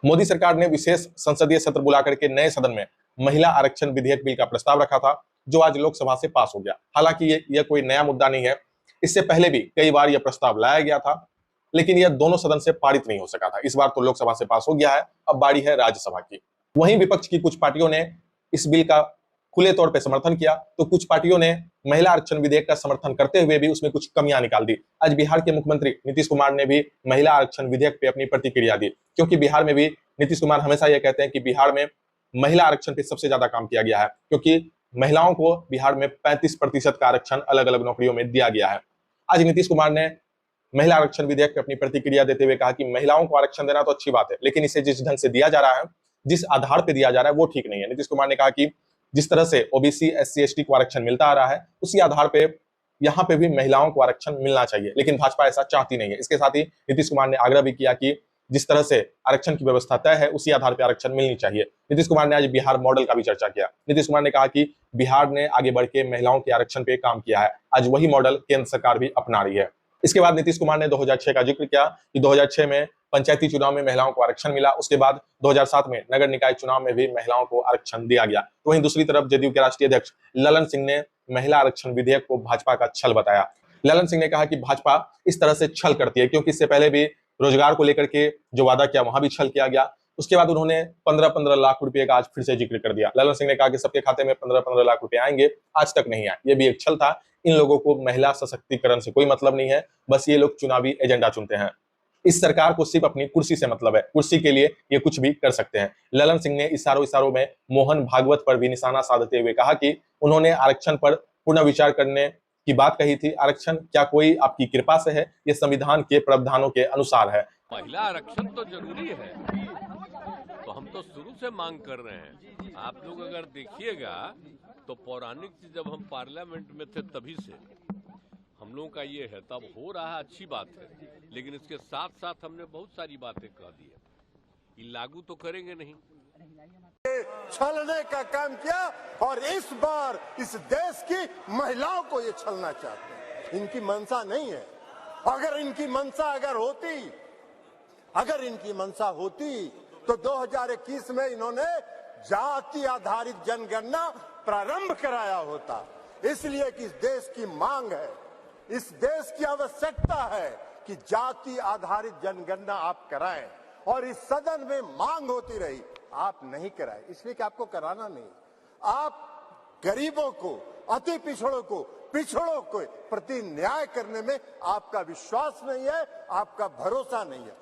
मोदी सरकार ने विशेष संसदीय सत्र बुलाकर के नए सदन में महिला आरक्षण विधेयक बिल का प्रस्ताव रखा था, जो आज लोकसभा से पास हो गया। हालांकि ये कोई नया मुद्दा नहीं है। इससे पहले भी कई बार यह प्रस्ताव लाया गया था, लेकिन यह दोनों सदन से पारित नहीं हो सका था। इस बार तो लोकसभा से पास हो गया है, अब बारी है राज्यसभा की। वहीं विपक्ष की कुछ पार्टियों ने इस बिल का खुले तौर पर समर्थन किया, तो कुछ पार्टियों ने महिला आरक्षण विधेयक का समर्थन करते हुए भी उसमें कुछ कमियां निकाल दी। आज बिहार के मुख्यमंत्री नीतीश कुमार ने भी महिला आरक्षण विधेयक पे अपनी प्रतिक्रिया दी, क्योंकि बिहार में भी नीतीश कुमार हमेशा यह कहते हैं कि बिहार में महिला आरक्षण पे सबसे ज्यादा काम किया गया है, क्योंकि महिलाओं को बिहार में 35% का आरक्षण अलग अलग नौकरियों में दिया गया है। आज नीतीश कुमार ने महिला आरक्षण विधेयक पर अपनी प्रतिक्रिया देते हुए कहा कि महिलाओं को आरक्षण देना तो अच्छी बात है, लेकिन इसे जिस ढंग से दिया जा रहा है, जिस आधार पर दिया जा रहा है, वो ठीक नहीं है। नीतीश कुमार ने कहा कि जिस तरह से ओबीसी एससी एसटी को आरक्षण मिलता आ रहा है, उसी आधार पे यहाँ पे भी महिलाओं को आरक्षण मिलना चाहिए, लेकिन भाजपा ऐसा चाहती नहीं है। इसके साथ ही नीतीश कुमार ने आग्रह भी किया कि जिस तरह से आरक्षण की व्यवस्था तय है, उसी आधार पर आरक्षण मिलनी चाहिए। नीतीश कुमार ने आज बिहार मॉडल का भी चर्चा किया। नीतीश कुमार ने कहा कि बिहार ने आगे बढ़ के महिलाओं के आरक्षण पे काम किया है, आज वही मॉडल केंद्र सरकार भी अपना रही है। इसके बाद नीतीश कुमार ने 2006 का जिक्र किया कि 2006 में पंचायती चुनाव में महिलाओं को आरक्षण मिला। उसके बाद 2007 में नगर निकाय चुनाव में भी महिलाओं को आरक्षण दिया गया। तो वहीं दूसरी तरफ जदयू के राष्ट्रीय अध्यक्ष ललन सिंह ने महिला आरक्षण विधेयक को भाजपा का छल बताया। ललन सिंह ने कहा कि भाजपा इस तरह से छल करती है, क्योंकि इससे पहले भी रोजगार को लेकर के जो वादा किया वहां भी छल किया गया। उसके बाद उन्होंने 15-15 लाख रुपए का आज फिर से जिक्र कर दिया। ललन सिंह ने कहा कि सबके खाते में 15-15 लाख रुपए आएंगे, आज तक नहीं आए। ये भी एक छल था। इन लोगों को महिला सशक्तिकरण से कोई मतलब नहीं है, बस ये लोग चुनावी एजेंडा चुनते हैं। इस सरकार को सिर्फ अपनी कुर्सी से मतलब है, कुर्सी के लिए ये कुछ भी कर सकते हैं। ललन सिंह ने इशारों में मोहन भागवत पर भी निशाना साधते हुए कहा कि उन्होंने आरक्षण पर पुनर्विचार करने की बात कही थी। आरक्षण क्या कोई आपकी कृपा से है, ये संविधान के प्रावधानों के अनुसार है। महिला आरक्षण तो जरूरी है, तो हम तो शुरू से मांग कर रहे हैं। आप लोग अगर देखिएगा तो पौराणिक जब हम पार्लियामेंट में थे तभी से हम लोगों का ये है, तब हो रहा अच्छी बात है, लेकिन इसके साथ साथ हमने बहुत सारी बातें कह दी है, ये लागू तो करेंगे नहीं। छलने का काम किया और इस बार इस देश की महिलाओं को ये छलना चाहते हैं। इनकी मंशा नहीं है। अगर इनकी मंशा होती तो 2021 में इन्होंने जाति आधारित जनगणना प्रारंभ कराया होता। इसलिए कि इस देश की मांग है, इस देश की आवश्यकता है कि जाति आधारित जनगणना आप कराएं, और इस सदन में मांग होती रही, आप नहीं कराए, इसलिए कि आपको कराना नहीं। आप गरीबों को, अति पिछड़ों को प्रति न्याय करने में आपका विश्वास नहीं है, आपका भरोसा नहीं है।